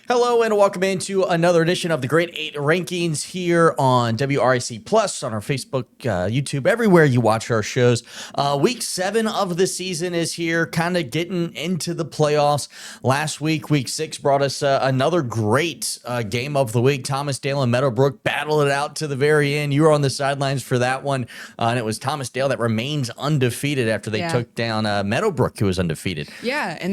Hello and welcome into another edition of the Great Eight Rankings here on WRIC Plus, on our Facebook, YouTube, everywhere you watch our shows. Week 7 of the season is here, kind of getting into the playoffs. Last week, week 6, brought us another great game of the week. Thomas Dale and Meadowbrook battled it out to the very end. You were on the sidelines for that one, and it was Thomas Dale that remains undefeated after they took down Meadowbrook, who was undefeated. Yeah, and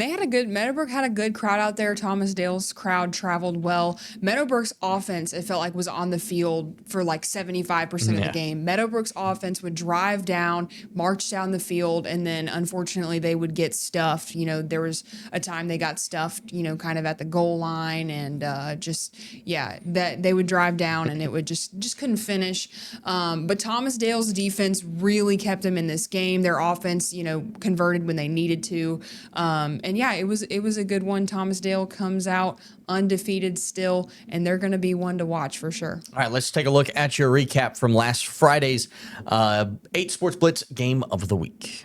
Meadowbrook had a good crowd out there. Thomas Dale's crowd traveled well. Meadowbrook's offense, it felt like, was on the field for like 75% of the game. Meadowbrook's offense would drive down, march down the field, and then unfortunately they would get stuffed. You know, there was a time they got stuffed, you know, kind of at the goal line, and that they would drive down and it would just couldn't finish. But Thomas Dale's defense really kept them in this game. Their offense, you know, converted when they needed to. It was a good one. Thomas Dale comes out undefeated still, and they're going to be one to watch for sure. All right, let's take a look at your recap from last Friday's 8Sports Blitz Game of the Week.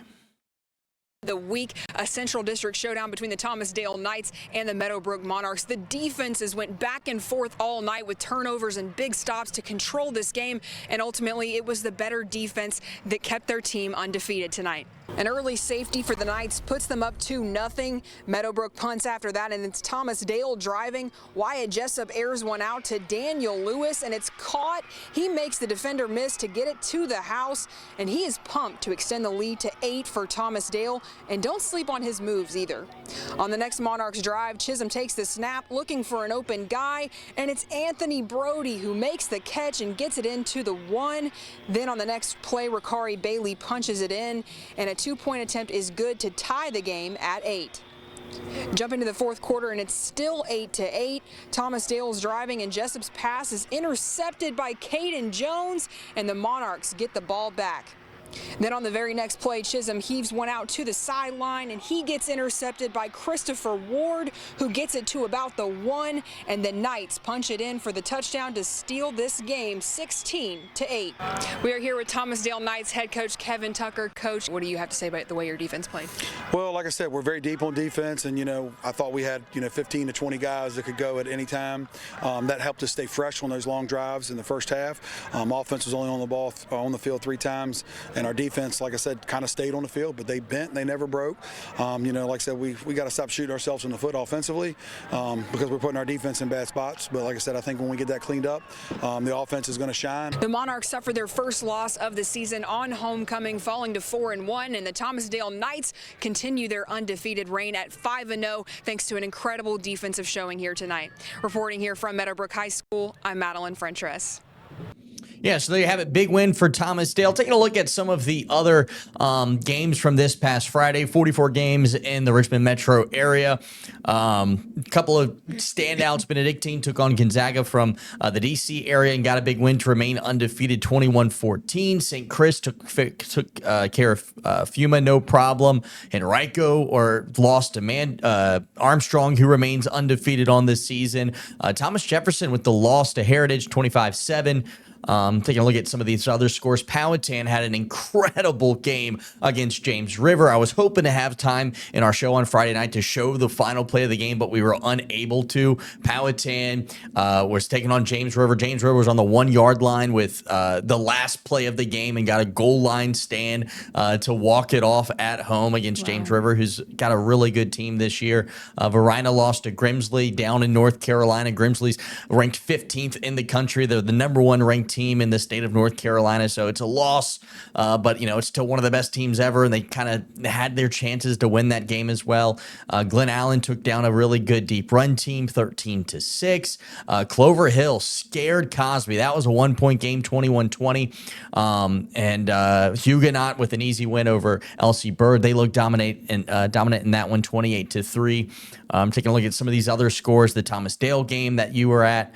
A Central District showdown between the Thomas Dale Knights and the Meadowbrook Monarchs. The defenses went back and forth all night with turnovers and big stops to control this game, and ultimately it was the better defense that kept their team undefeated tonight. An early safety for the Knights puts them up 2-0. Meadowbrook punts after that, and it's Thomas Dale driving. Wyatt Jessup airs one out to Daniel Lewis, and it's caught. He makes the defender miss to get it to the house, and he is pumped to extend the lead to 8 for Thomas Dale. And don't sleep on his moves either. On the next Monarchs drive, Chisholm takes the snap, looking for an open guy, and it's Anthony Brody who makes the catch and gets it into the 1. Then on the next play, Ricari Bailey punches it in, and a 2-point attempt is good to tie the game at 8. Jump into the fourth quarter, and it's still 8-8. Thomas Dale's driving, and Jessup's pass is intercepted by Caden Jones, and the Monarchs get the ball back. Then on the very next play, Chisholm heaves one out to the sideline, and he gets intercepted by Christopher Ward, who gets it to about the 1, and the Knights punch it in for the touchdown to steal this game 16-8. We are here with Thomas Dale Knights head coach Kevin Tucker. Coach, what do you have to say about the way your defense played? Well, like I said, we're very deep on defense, and, I thought we had, 15 to 20 guys that could go at any time. That helped us stay fresh on those long drives in the first half. Offense was only on the field 3 times, and our defense, like I said, kind of stayed on the field, but they bent, they never broke. Like I said, we got to stop shooting ourselves in the foot offensively because we're putting our defense in bad spots. But like I said, I think when we get that cleaned up, the offense is going to shine. The Monarchs suffered their first loss of the season on homecoming, falling to 4-1, and the Thomas Dale Knights continue their undefeated reign at 5-0, thanks to an incredible defensive showing here tonight. Reporting here from Meadowbrook High School, I'm Madeline Frentress. Yeah, so there you have it. Big win for Thomas Dale. Taking a look at some of the other games from this past Friday. 44 games in the Richmond metro area. Couple of standouts. Benedictine took on Gonzaga from the D.C. area and got a big win to remain undefeated, 21-14. St. Chris took care of Fuma, no problem. Henrico lost to Armstrong, who remains undefeated on this season. Thomas Jefferson with the loss to Heritage, 25-7. Taking a look at some of these other scores, Powhatan had an incredible game against James River. I was hoping to have time in our show on Friday night to show the final play of the game, but we were unable to. Powhatan was taking on James River. James River was on the 1-yard line with the last play of the game and got a goal line stand to walk it off at home against James River, who's got a really good team this year. Varina lost to Grimsley down in North Carolina. Grimsley's ranked 15th in the country. They're the number 1 ranked team in the state of North Carolina, so it's a loss, but it's still one of the best teams ever, and they kind of had their chances to win that game as well. Glen Allen took down a really good deep run team, 13-6. Clover Hill scared Cosby. That was a 1-point game, 21-20. And Huguenot with an easy win over LC Bird. They looked dominant in that one, 28-3. Taking a look at some of these other scores, the Thomas Dale game that you were at.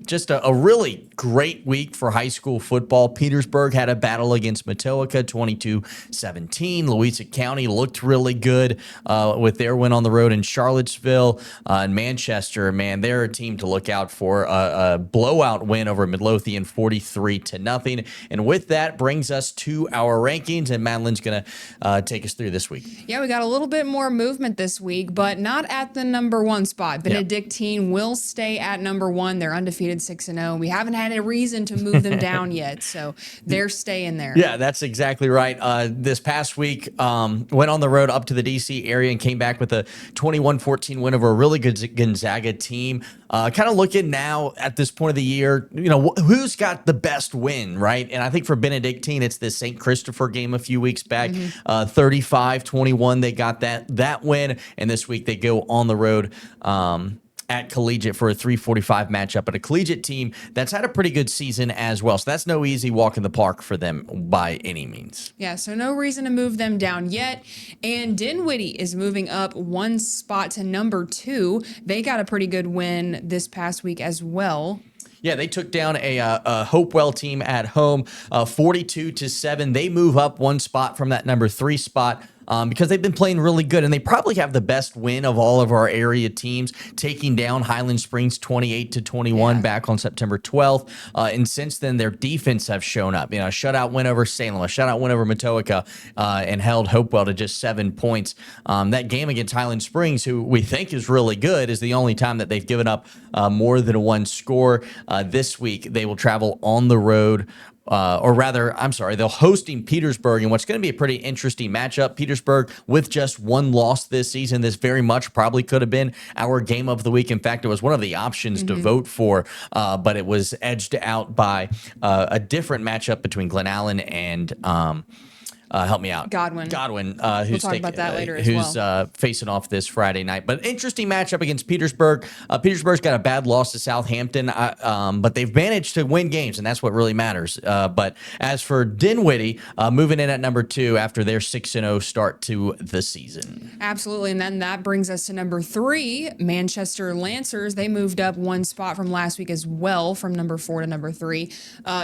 Just a really great week for high school football. Petersburg had a battle against Matoaca, 22-17. Louisa County looked really good with their win on the road in Charlottesville. And Manchester, man, they're a team to look out for. A blowout win over Midlothian, 43-0. And with that brings us to our rankings, and Madeline's going to take us through this week. Yeah, we got a little bit more movement this week, but not at the number one spot. Benedictine will stay at number one. They're undefeated 6-0. We haven't had a reason to move them down yet, so they're staying there. Yeah, that's exactly right. This past week, went on the road up to the D.C. area and came back with a 21-14 win over a really good Gonzaga team. Kind of looking now at this point of the year, who's got the best win, right? And I think for Benedictine, it's the St. Christopher game a few weeks back, 35-21. They got that win, and this week they go on the road at Collegiate for a 3:45 matchup, but a Collegiate team that's had a pretty good season as well. So that's no easy walk in the park for them by any means. Yeah, so no reason to move them down yet. And Dinwiddie is moving up one spot to number 2. They got a pretty good win this past week as well. Yeah, they took down a Hopewell team at home, 42-7. They move up one spot from that number 3 spot. Because they've been playing really good, and they probably have the best win of all of our area teams, taking down Highland Springs 28-21 back on September 12th. And since then, their defense have shown up. A shutout win over Salem, a shutout win over Matoaca, and held Hopewell to just 7 points. That game against Highland Springs, who we think is really good, is the only time that they've given up more than one score. This week, they will travel on the road. They're hosting Petersburg in what's going to be a pretty interesting matchup. Petersburg with just one loss this season. This very much probably could have been our game of the week. In fact, it was one of the options to vote for, but it was edged out by a different matchup between Glen Allen and help me out. Godwin. Who's talk about that later as well. Facing off this Friday night. But interesting matchup against Petersburg. Petersburg's got a bad loss to Southampton, but they've managed to win games, and that's what really matters. But as for Dinwiddie, moving in at number 2 after their 6-0 start to the season. Absolutely, and then that brings us to number 3, Manchester Lancers. They moved up one spot from last week as well, from number 4 to number 3.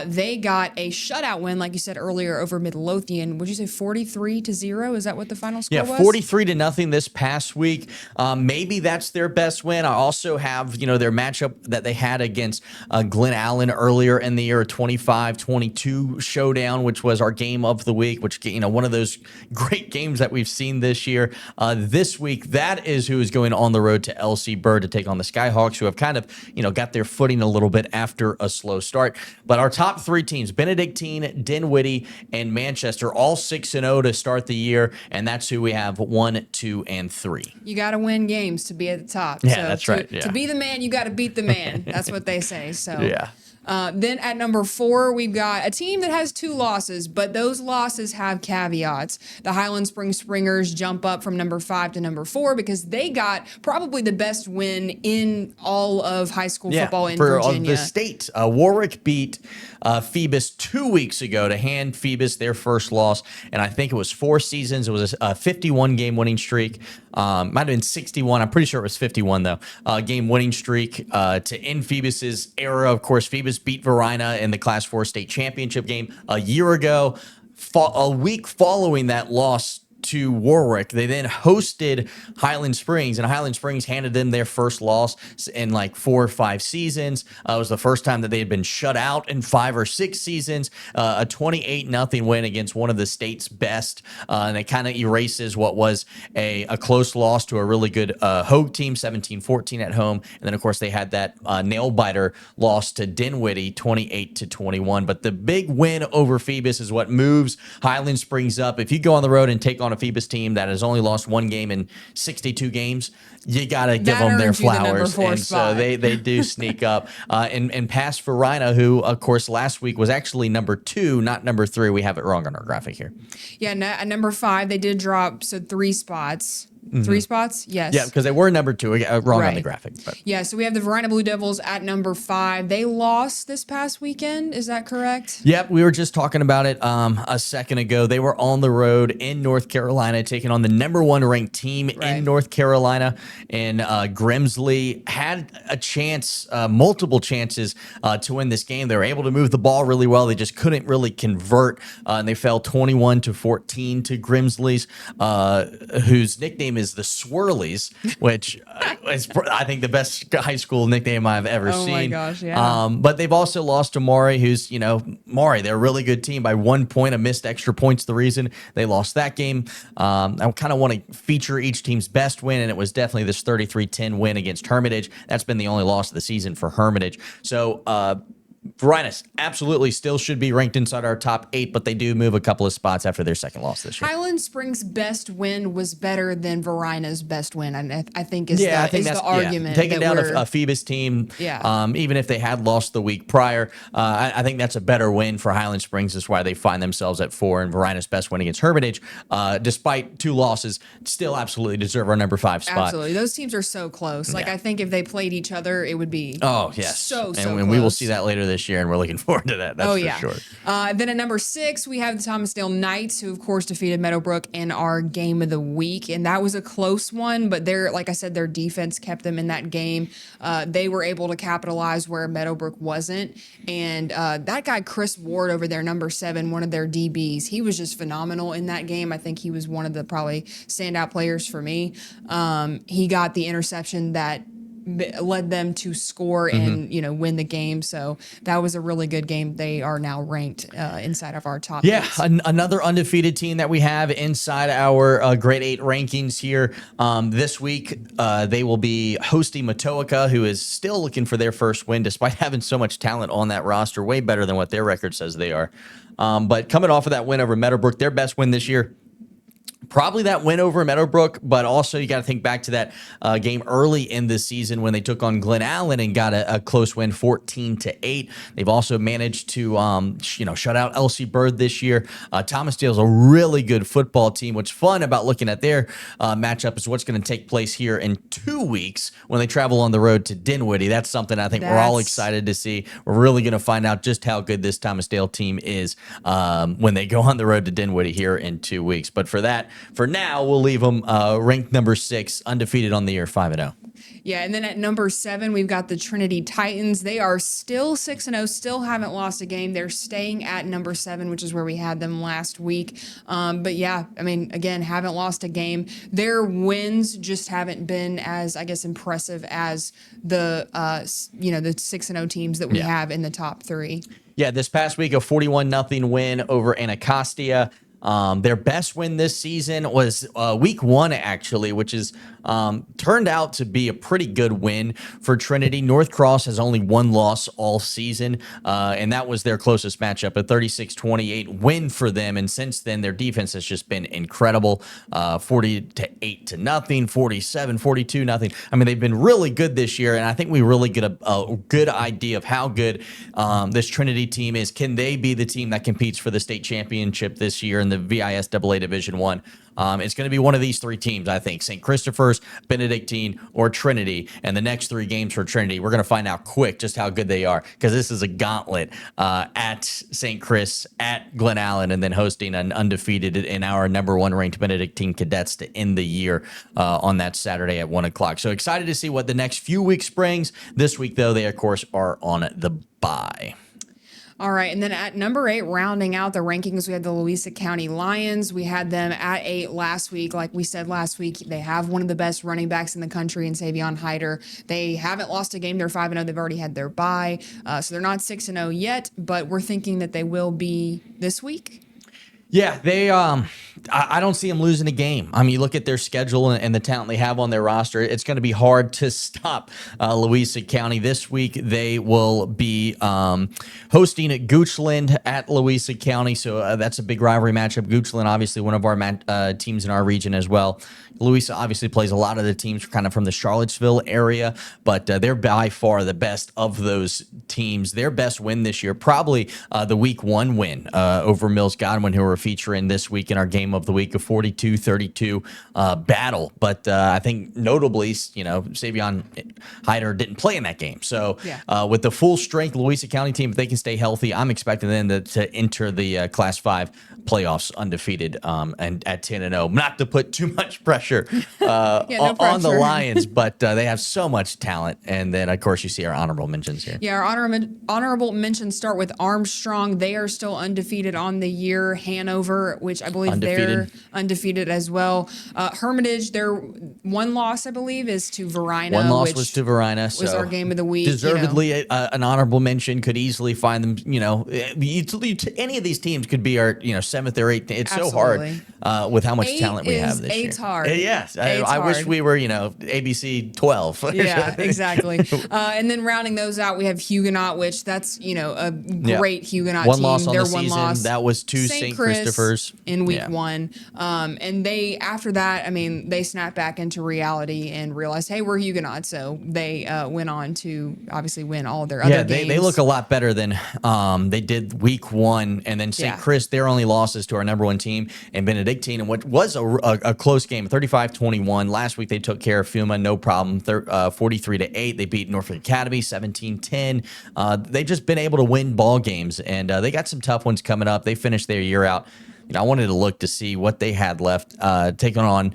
They got a shutout win, like you said earlier, over Midlothian. Would you say 43-0? Is that what the final score was? Yeah, 43-0 this past week. Maybe that's their best win. I also have, their matchup that they had against Glen Allen earlier in the year, a 25-22 showdown, which was our game of the week, which, one of those great games that we've seen this year. This week, that is who is going on the road to LC Bird to take on the Skyhawks, who have kind of, got their footing a little bit after a slow start. But our top 3 teams, Benedictine, Dinwiddie, and Manchester, all 6-0 to start the year, and that's who we have 1, 2, and 3. You got to win games to be at the top. Yeah, that's right. To be the man, you got to beat the man. That's what they say. So yeah. Then at number 4, we've got a team that has 2 losses, but those losses have caveats. The Highland Springs Springers jump up from number 5 to number 4 because they got probably the best win in all of high school football in Virginia. The state. Warwick beat Phoebus 2 weeks ago to hand Phoebus their first loss, and I think it was 4 seasons. It was a 51-game winning streak. Might have been 61. I'm pretty sure it was 51, though. Game winning streak to end Phoebus's era. Of course, Phoebus beat Varina in the Class 4 state championship game a year ago. A week following that loss to Warwick, they then hosted Highland Springs, and Highland Springs handed them their first loss in like 4 or 5 seasons. It was the first time that they had been shut out in 5 or 6 seasons. A 28-0 win against one of the state's best, and it kind of erases what was a close loss to a really good Hogue team, 17-14 at home. And then, of course, they had that nail-biter loss to Dinwiddie, 28-21. But the big win over Phoebus is what moves Highland Springs up. If you go on the road and take on a Phoebus team that has only lost 1 game in 62 games, you got to give them their flowers. And so they do sneak up and pass Varina, who, of course, last week was actually number 2, not number 3. We have it wrong on our graphic here. Yeah, at number 5, they did drop 3 spots. 3 spots. Yes. Yeah, because they were number 2. Wrong on the Right. graphic. But. Yeah, so we have the Varina Blue Devils at number 5. They lost this past weekend. Is that correct? Yep, we were just talking about it a second ago. They were on the road in North Carolina, taking on the number 1 ranked team Right. in North Carolina. And Grimsley had a chance, multiple chances to win this game. They were able to move the ball really well. They just couldn't really convert, and they fell 21-14 to Grimsley's, whose nickname is the Swirlies, which is, I think, the best high school nickname I've ever Oh seen. my gosh, yeah. But they've also lost to Maury, who's, Maury, they're a really good team by 1 point. A missed extra points the reason they lost that game. I kind of want to feature each team's best win, and it was definitely this 33-10 win against Hermitage. That's been the only loss of the season for Hermitage. So, Varina's absolutely still should be ranked inside our top 8, but they do move a couple of spots after their second loss this year. Highland Springs' best win was better than Varina's best win. And I think I think that's the argument. Taking that down a Phoebus team, Yeah. Even if they had lost the week prior, I think that's a better win for Highland Springs. That's why they find themselves at 4, and Varina's best win against Hermitage, despite 2 losses, still absolutely deserve our number 5 spot. Absolutely. Those teams are so close. Like, I think if they played each other, it would be so and we will see that later this year, and we're looking forward to that. That's for sure. Then at number 6, we have the Thomasdale Knights, who of course defeated Meadowbrook in our game of the week, and that was a close one. But like I said, their defense kept them in that game. They were able to capitalize where Meadowbrook wasn't, and that guy Chris Ward over there, number 7, one of their DBs, he was just phenomenal in that game. I think he was one of the probably standout players for me. He got the interception that led them to score and win the game. So that was a really good game. They are now ranked inside of our top 8. Another undefeated team that we have inside our Grade 8 rankings here. This week they will be hosting Matoaka, who is still looking for their first win despite having so much talent on that roster, way better than what their record says they are. But coming off of that win over Meadowbrook, their best win this year, probably that win over Meadowbrook, but also you got to think back to that game early in the season when they took on Glen Allen and got a close win, 14-8. They've also managed to, shut out LC Bird this year. Thomasdale's a really good football team. What's fun about looking at their matchup is what's going to take place here in 2 weeks when they travel on the road to Dinwiddie. That's something I think we're all excited to see. We're really going to find out just how good this Thomasdale team is when they go on the road to Dinwiddie here in 2 weeks. But for now, we'll leave them ranked number 6, undefeated on the year, 5-0. Yeah, and then at number 7, we've got the Trinity Titans. They are still 6-0, still haven't lost a game. They're staying at number 7, which is where we had them last week. But yeah, I mean, again, haven't lost a game. Their wins just haven't been as, I guess, impressive as the the 6-0 teams that we have in the top 3. Yeah, this past week, a 41-0 win over Anacostia. Their best win this season was week 1, actually, which is turned out to be a pretty good win for Trinity. North Cross has only 1 loss all season, and that was their closest matchup, a 36-28 win for them. And since then, their defense has just been incredible, 40-8 to nothing, 47-42-0. I mean, they've been really good this year, and I think we really get a good idea of how good this Trinity team is. Can they be the team that competes for the state championship this year in the VISAA Division 1? It's going to be one of these 3 teams, I think. St. Christopher's, Benedictine, or Trinity. And the next 3 games for Trinity, we're going to find out quick just how good they are, because this is a gauntlet at St. Chris, at Glen Allen, and then hosting an undefeated in our number 1 ranked Benedictine Cadets to end the year on that Saturday at 1 o'clock. So excited to see what the next few weeks brings. This week, though, they, of course, are on the bye. All right, and then at number 8, rounding out the rankings, we had the Louisa County Lions. We had them at 8 last week. Like we said last week, they have one of the best running backs in the country in Savion Hyder. They haven't lost a game. They're 5-0. They've already had their bye. So they're not 6-0 yet, but we're thinking that they will be this week. Yeah, they. I don't see them losing a game. I mean, you look at their schedule and the talent they have on their roster. It's going to be hard to stop Louisa County this week. They will be hosting at Goochland at Louisa County, so that's a big rivalry matchup. Goochland, obviously, one of our teams in our region as well. Louisa obviously plays a lot of the teams kind of from the Charlottesville area, but they're by far the best of those teams. Their best win this year, probably the week 1 win over Mills Godwin, who were feature in this week in our game of the week, a 42-32 battle. But I think notably, Savion Hyder didn't play in that game. So with the full strength Louisa County team, if they can stay healthy, I'm expecting them to enter the Class 5 playoffs undefeated and at 10-0. Not to put too much pressure on the Lions, but they have so much talent. And then, of course, you see our honorable mentions here. Yeah, our honorable mentions start with Armstrong. They are still undefeated on the year. Hanover, which I believe they're undefeated as well. Hermitage, their one loss, I believe, is to Verina. One loss was to Verina. Was our game of the week. Deservedly an honorable mention. Could easily find them, any of these teams could be our, 7th or 8th. It's Absolutely. so hard with how much talent we have this year. Eight's hard. Yes. I wish we were, ABC 12. Yeah, exactly. And then rounding those out, we have Huguenot, which that's, a great Huguenot one team. Loss on Their the one season. loss. That was to St. Christopher's in week 1. And they, after that, they snapped back into reality and realized, hey, we're Huguenot. So they went on to obviously win all of their other games. They look a lot better than they did week 1. And then St. Chris, their only losses to our number 1 team and Benedictine, and what was a close game, 35-21. Last week they took care of Fuma, no problem, 43-8. They beat Norfolk Academy 17-10. They've just been able to win ball games, and they got some tough ones coming up. They finished their year out. I wanted to look to see what they had left, taking on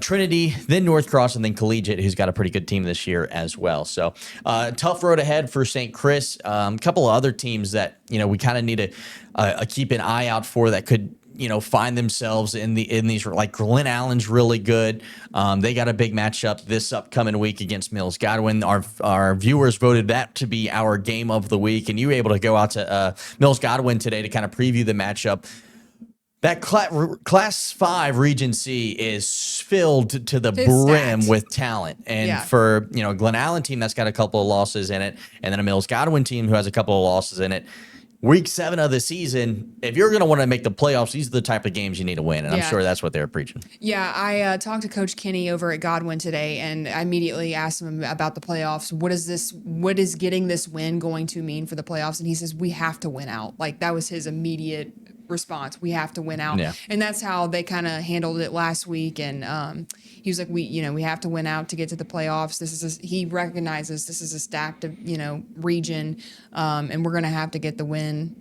Trinity, then North Cross, and then Collegiate, who's got a pretty good team this year as well. So tough road ahead for St. Chris. A couple of other teams that we kind of need to keep an eye out for that could find themselves in these, like Glen Allen's really good. They got a big matchup this upcoming week against Mills Godwin. Our viewers voted that to be our game of the week, and you were able to go out to Mills Godwin today to kind of preview the matchup. That Class 5 Regency is filled to the brim with talent. And for, Glen Allen team that's got a couple of losses in it, and then a Mills Godwin team who has a couple of losses in it. Week 7 of the season, if you're going to want to make the playoffs, these are the type of games you need to win, and I'm sure that's what they're preaching. Yeah, I talked to Coach Kenny over at Godwin today, and I immediately asked him about the playoffs. What is getting this win going to mean for the playoffs? And he says, we have to win out. Like, that was his immediate response. We have to win out. Yeah. And that's how they kind of handled it last week. And he was like, we have to win out to get to the playoffs. He recognizes this is a stacked, region, and we're going to have to get the win.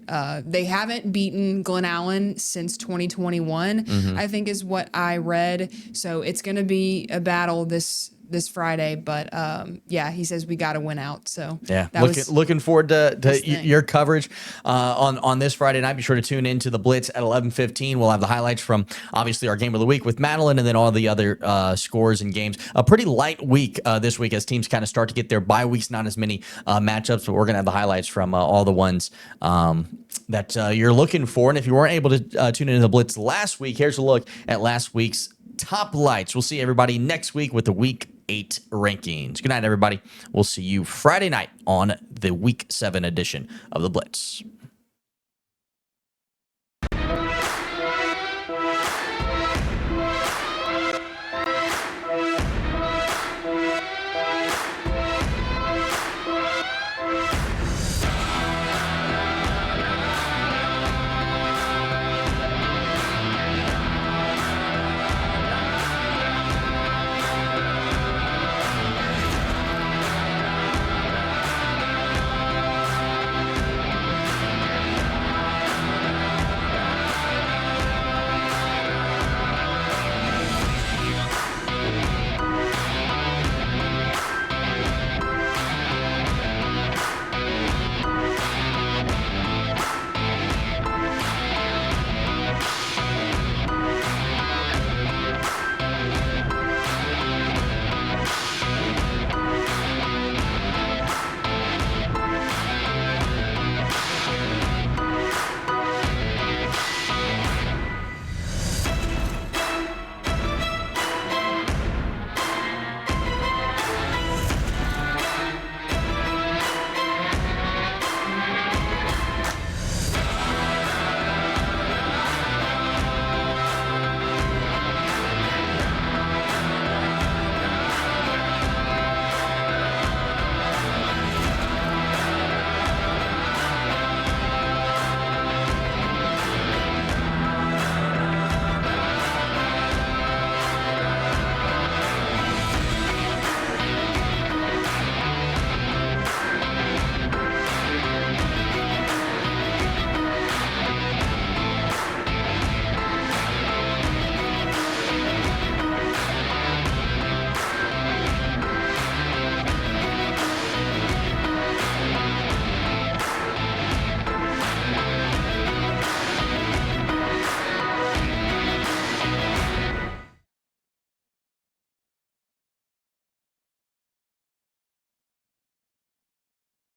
They haven't beaten Glen Allen since 2021, I think is what I read. So it's going to be a battle this Friday, but he says we got to win out. So looking forward to your coverage on this Friday night. Be sure to tune in to the Blitz at 11:15. We'll have the highlights from obviously our game of the week with Madeline, and then all the other scores and games. A pretty light week this week as teams kind of start to get their bye weeks. Not as many matchups, but we're gonna have the highlights from all the ones that you're looking for. And if you weren't able to tune into the Blitz last week, here's a look at last week's top lights. We'll see everybody next week with the Week 8 rankings. Good night, everybody. We'll see you Friday night on the Week 7 edition of the Blitz.